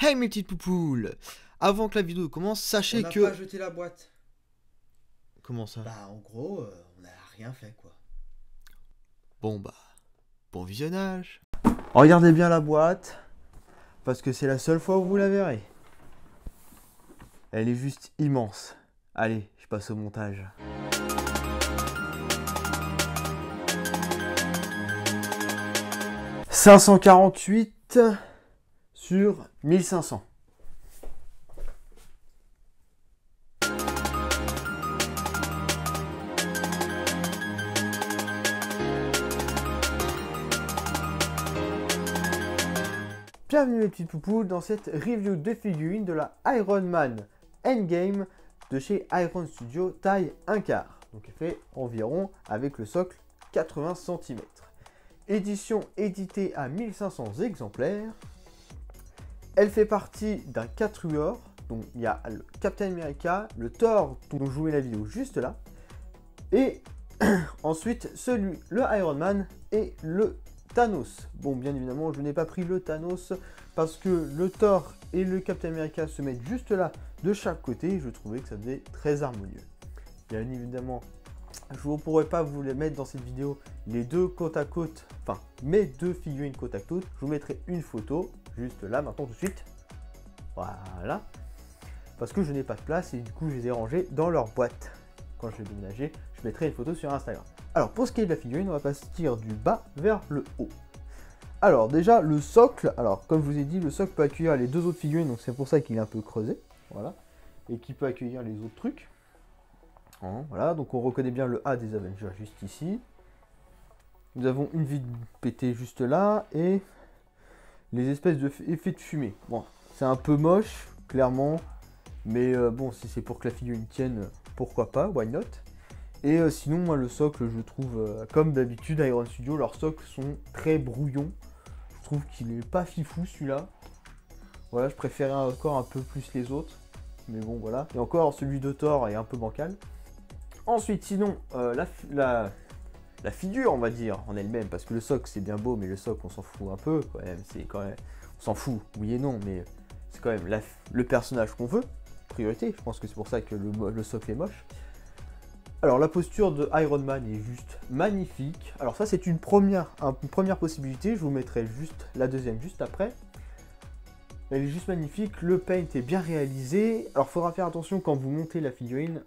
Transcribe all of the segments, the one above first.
Hey mes petites poupoules! Avant que la vidéo commence, sachez On que... n'a pas jeté la boîte. Comment ça? Bah en gros, on n'a rien fait quoi. Bon bah, bon visionnage. Regardez bien la boîte, parce que c'est la seule fois où vous la verrez. Elle est juste immense. Allez, je passe au montage. « 548 sur 1500. » Bienvenue les petites poupoules dans cette review de figurines de la Iron Man Endgame de chez Iron Studio taille 1/4. Donc elle fait environ, avec le socle, 80 cm. Édition éditée à 1500 exemplaires. Elle fait partie d'un quatuor. Donc il y a le Captain America, le Thor dont je vous mets la vidéo juste là. Et ensuite le Iron Man et le Thanos. Bon, bien évidemment, je n'ai pas pris le Thanos parce que le Thor et le Captain America se mettent juste là de chaque côté. Je trouvais que ça faisait très harmonieux. Bien évidemment, je ne pourrais pas vous les mettre dans cette vidéo les deux côte à côte, enfin mes deux figurines côte à côte. Je vous mettrai une photo juste là maintenant tout de suite. Voilà. Parce que je n'ai pas de place et du coup je les ai rangés dans leur boîte. Quand je vais déménager, je mettrai une photo sur Instagram. Alors pour ce qui est de la figurine, on va partir du bas vers le haut. Alors déjà le socle, alors comme je vous ai dit, le socle peut accueillir les deux autres figurines, donc c'est pour ça qu'il est un peu creusé, voilà, et qui peut accueillir les autres trucs. Voilà, donc on reconnaît bien le A des Avengers juste ici. Nous avons une vide pétée juste là et les espèces d'effets de fumée. Bon, c'est un peu moche, clairement, mais bon, si c'est pour que la figurine tienne, pourquoi pas, why not? Et sinon, moi, le socle, je trouve, comme d'habitude, Iron Studio, leurs socles sont très brouillons. Je trouve qu'il est pas fifou, celui-là. Voilà, je préférais encore un peu plus les autres. Mais bon, voilà. Et encore, celui de Thor est un peu bancal. Ensuite, sinon, la figure, on va dire, en elle-même, parce que le socle, c'est bien beau, mais le socle, on s'en fout un peu, quand même. C'est quand même... On s'en fout, oui et non, mais c'est quand même le personnage qu'on veut. Priorité, je pense que c'est pour ça que le socle est moche. Alors la posture de Iron Man est juste magnifique. Alors ça c'est une première possibilité, je vous mettrai juste la deuxième juste après. Elle est juste magnifique, le paint est bien réalisé. Alors il faudra faire attention quand vous montez la figurine.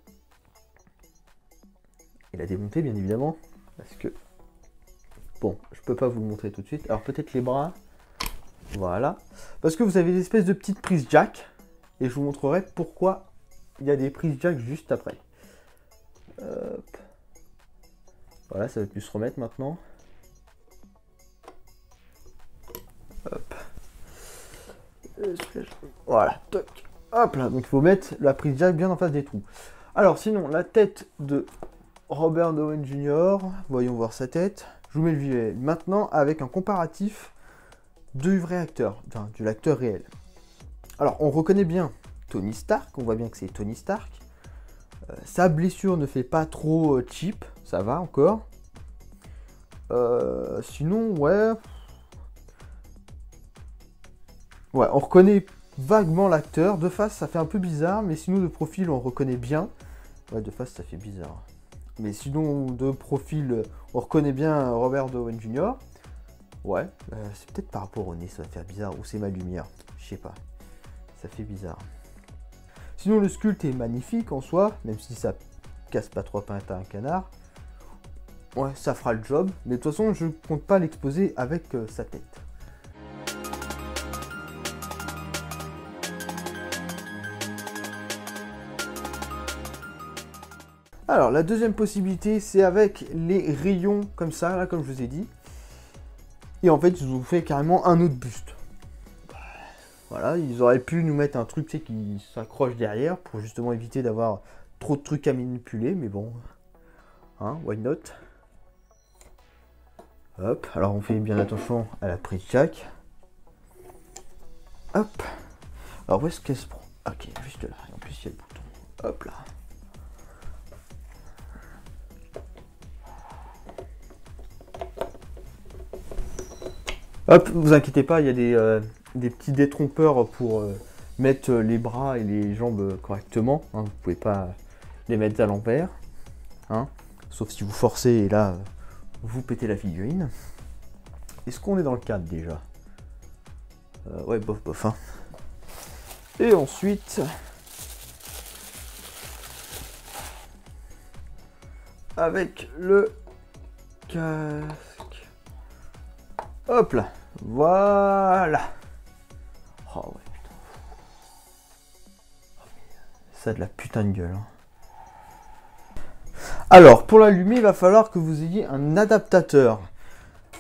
Et la démonter bien évidemment. Parce que... Bon, je peux pas vous le montrer tout de suite. Alors peut-être les bras. Voilà. Parce que vous avez des espèces de petites prises jack. Et je vous montrerai pourquoi il y a des prises jack juste après. Hop. Voilà, ça va plus se remettre maintenant. Hop. Voilà, toc. Hop là, donc il faut mettre la prise jack bien en face des trous. Alors sinon, la tête de Robert Downey Jr., voyons voir sa tête. Je vous mets le visuel maintenant avec un comparatif du vrai acteur, enfin de l'acteur réel. Alors on reconnaît bien Tony Stark, on voit bien que c'est Tony Stark. Sa blessure ne fait pas trop cheap, ça va encore. Sinon, ouais. Ouais, on reconnaît vaguement l'acteur. De face, ça fait un peu bizarre, mais sinon de profil, on reconnaît bien. Ouais, de face, ça fait bizarre. Mais sinon, de profil, on reconnaît bien Robert Downey Jr. Ouais, c'est peut-être par rapport au nez, ça va faire bizarre. Ou c'est ma lumière, je sais pas. Ça fait bizarre. Sinon, le sculpte est magnifique en soi, même si ça casse pas trois pattes à un canard. Ouais, ça fera le job, mais de toute façon, je compte pas l'exposer avec sa tête. Alors, la deuxième possibilité, c'est avec les rayons comme ça, là, comme je vous ai dit. Et en fait, je vous fais carrément un autre buste. Voilà, ils auraient pu nous mettre un truc qui s'accroche derrière pour justement éviter d'avoir trop de trucs à manipuler, mais bon, hein, why not? Hop, alors on fait bien attention à la prise jack. Hop, alors où est-ce qu'elle se prend? Ok, juste là, et en plus il y a le bouton. Hop là. Hop, vous inquiétez pas, il y a des petits détrompeurs pour mettre les bras et les jambes correctement. Hein, vous pouvez pas les mettre à l'envers. Hein, sauf si vous forcez et là, vous pétez la figurine. Est-ce qu'on est dans le cadre déjà? Ouais, bof, bof. Hein. Et ensuite... avec le casque. Hop là. Voilà. Oh ouais, putain. Ça a de la putain de gueule. Hein. Alors, pour l'allumer, il va falloir que vous ayez un adaptateur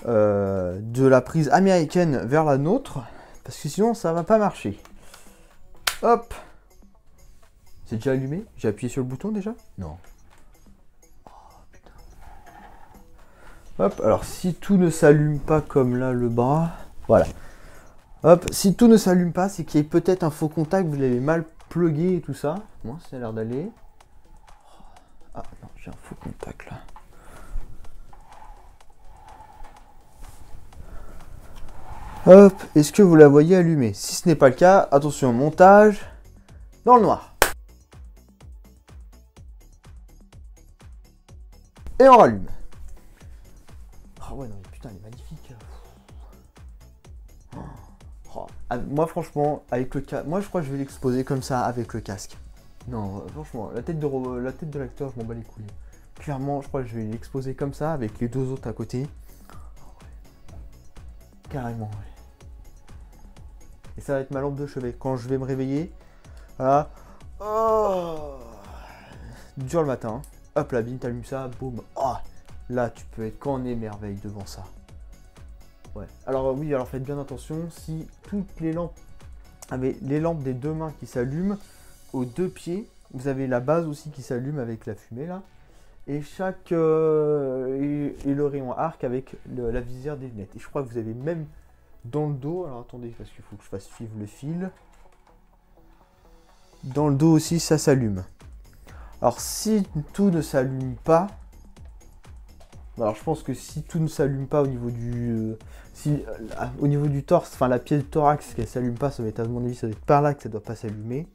de la prise américaine vers la nôtre. Parce que sinon, ça va pas marcher. Hop. C'est déjà allumé? J'ai appuyé sur le bouton déjà? Non. Hop, alors si tout ne s'allume pas comme là le bras, voilà. Hop, si tout ne s'allume pas, c'est qu'il y a peut-être un faux contact, vous l'avez mal plugué et tout ça. Moi, ça a l'air d'aller. Ah non, j'ai un faux contact là. Hop, est-ce que vous la voyez allumée? Si ce n'est pas le cas, attention, montage dans le noir. Et on rallume. Ah ouais, non mais putain, elle est magnifique. Oh. Ah, moi franchement, avec le casque, moi je crois que je vais l'exposer comme ça avec le casque. Non, franchement, la tête de l'acteur, je m'en bats les couilles. Clairement, je crois que je vais l'exposer comme ça avec les deux autres à côté. Carrément, ouais. Et ça va être ma lampe de chevet. Quand je vais me réveiller, voilà. Oh, dur le matin. Hop là, bim, t'allumes ça, boum. Oh, là, tu peux être qu'en émerveil devant ça. Ouais. Alors oui, alors faites bien attention. Si toutes les lampes, avec les lampes des deux mains qui s'allument, aux deux pieds, vous avez la base aussi qui s'allume avec la fumée là. Et chaque et le rayon arc avec la visière des lunettes. Et je crois que vous avez même dans le dos, alors attendez, parce qu'il faut que je fasse suivre le fil. Dans le dos aussi, ça s'allume. Alors si tout ne s'allume pas, alors je pense que si tout ne s'allume pas au niveau du au niveau du torse, enfin la pièce du thorax qui ne s'allume pas, ça va être à mon avis, ça va être par là que ça doit pas s'allumer.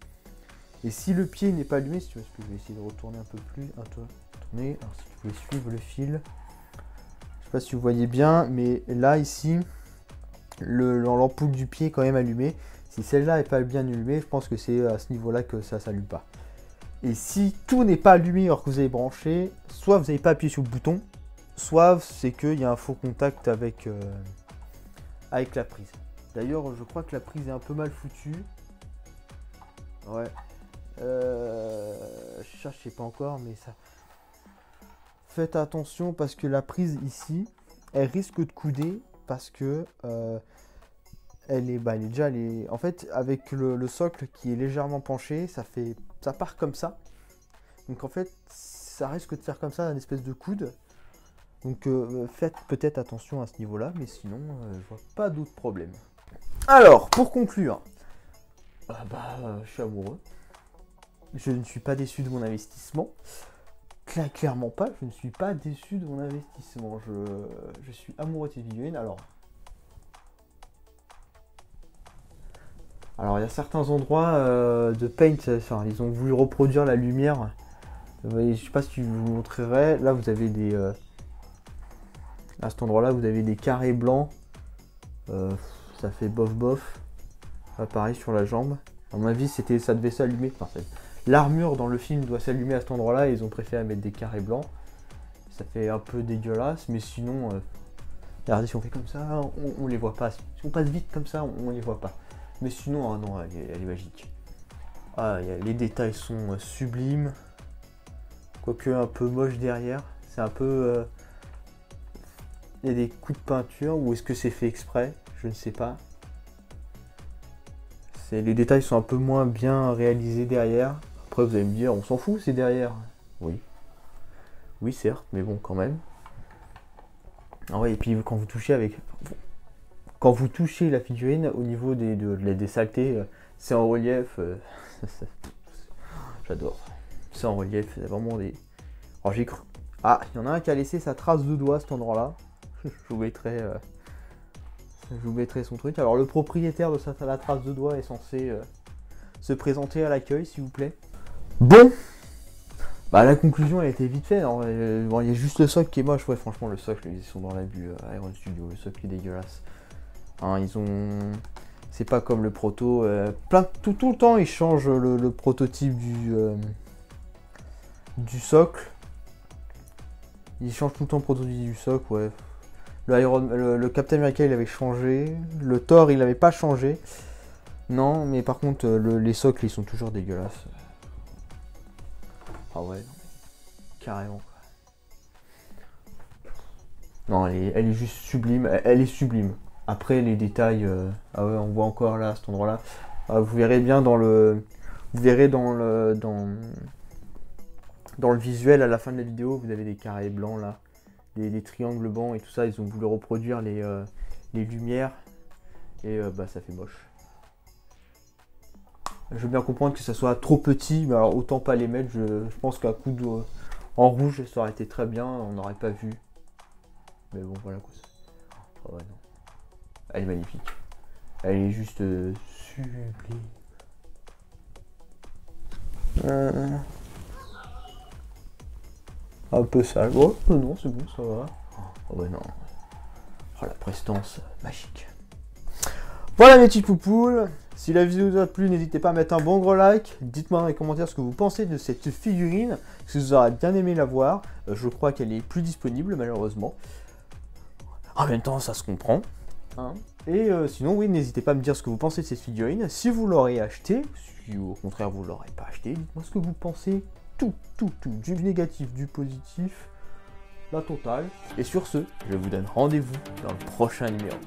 Et si le pied n'est pas allumé, si tu vois, je vais essayer de retourner un peu plus, tourner. Alors si tu pouvais suivre le fil, je sais pas si vous voyez bien, mais là ici, l'ampoule du pied est quand même allumée. Si celle-là n'est pas bien allumée, je pense que c'est à ce niveau-là que ça s'allume pas. Et si tout n'est pas allumé alors que vous avez branché, soit vous n'avez pas appuyé sur le bouton, soit c'est qu'il y a un faux contact avec, avec la prise. D'ailleurs, je crois que la prise est un peu mal foutue. Ouais. Je sais pas encore, mais ça... Faites attention parce que la prise ici, elle risque de couder parce que... elle est déjà... En fait, avec le socle qui est légèrement penché, ça part comme ça. Donc en fait, ça risque de faire comme ça, une espèce de coude. Donc faites peut-être attention à ce niveau-là, mais sinon, je vois pas d'autres problèmes. Alors, pour conclure, je suis amoureux. Je ne suis pas déçu de mon investissement. Clairement pas, je ne suis pas déçu de mon investissement. Je suis amoureux de cette figurine. Alors, il y a certains endroits de paint, enfin, ils ont voulu reproduire la lumière. Vous voyez, je sais pas si je vous montrerai. Là, vous avez des... à cet endroit-là, vous avez des carrés blancs. Ça fait bof bof. Pareil sur la jambe. À mon avis, ça devait s'allumer. Enfin, l'armure dans le film doit s'allumer à cet endroit-là. Ils ont préféré mettre des carrés blancs. Ça fait un peu dégueulasse, mais sinon... regardez, si on fait comme ça, on les voit pas. Si on passe vite comme ça, on les voit pas. Mais sinon, ah non, elle est magique. Ah, les détails sont sublimes. Quoique un peu moche derrière. C'est un peu... il y a des coups de peinture, ou est-ce que c'est fait exprès? Je ne sais pas. Les détails sont un peu moins bien réalisés derrière. Après, vous allez me dire, on s'en fout, c'est derrière. Oui. Oui, certes, mais bon, quand même. Ah ouais, et puis quand vous touchez la figurine, au niveau des saletés, c'est en relief. J'adore. C'est en relief, c'est vraiment des... Alors j'ai cru... Ah, il y en a un qui a laissé sa trace de doigt à cet endroit-là. Je vous mettrai Je vous mettrai son truc. Alors le propriétaire de la trace de doigt est censé se présenter à l'accueil, s'il vous plaît. Bon, bah la conclusion a été vite faite. Bon, il y a juste le socle qui est moche. Ouais, franchement, le socle, ils sont dans l'abus. Iron Studio, le socle est dégueulasse. Hein, ils ont... C'est pas comme le proto. Tout le temps, ils changent le prototype du socle. Ils changent tout le temps le prototype du socle, ouais. Le Captain America, il avait changé. Le Thor, il avait pas changé. Non, mais par contre, les socles, ils sont toujours dégueulasses. Ah ouais, non, carrément. Non, elle est juste sublime. Elle est sublime. Après, les détails... ah ouais, on voit encore là, à cet endroit-là. Vous verrez bien dans le... Vous verrez dans le visuel, à la fin de la vidéo, vous avez des carrés blancs, là. Des triangles blancs et tout ça. Ils ont voulu reproduire les lumières. Et bah, ça fait moche. Je veux bien comprendre que ça soit trop petit, mais alors autant pas les mettre. Je pense qu'à coup en rouge, ça aurait été très bien, on n'aurait pas vu. Mais bon, voilà quoi. Oh, ouais, non. Elle est magnifique. Elle est juste sublime. Un peu sale. Oh non, c'est bon, ça va. Oh ouais, non. Oh, la prestance magique. Voilà mes petites poupoules. Si la vidéo vous a plu, n'hésitez pas à mettre un bon gros like. Dites-moi dans les commentaires ce que vous pensez de cette figurine. Si vous aurez bien aimé la voir. Je crois qu'elle est plus disponible malheureusement. En même temps, ça se comprend. Hein. Et sinon, oui, n'hésitez pas à me dire ce que vous pensez de cette figurine. Si vous l'aurez acheté, si au contraire vous ne l'aurez pas acheté, dites-moi ce que vous pensez. Tout. Du négatif, du positif. La totale. Et sur ce, je vous donne rendez-vous dans le prochain numéro.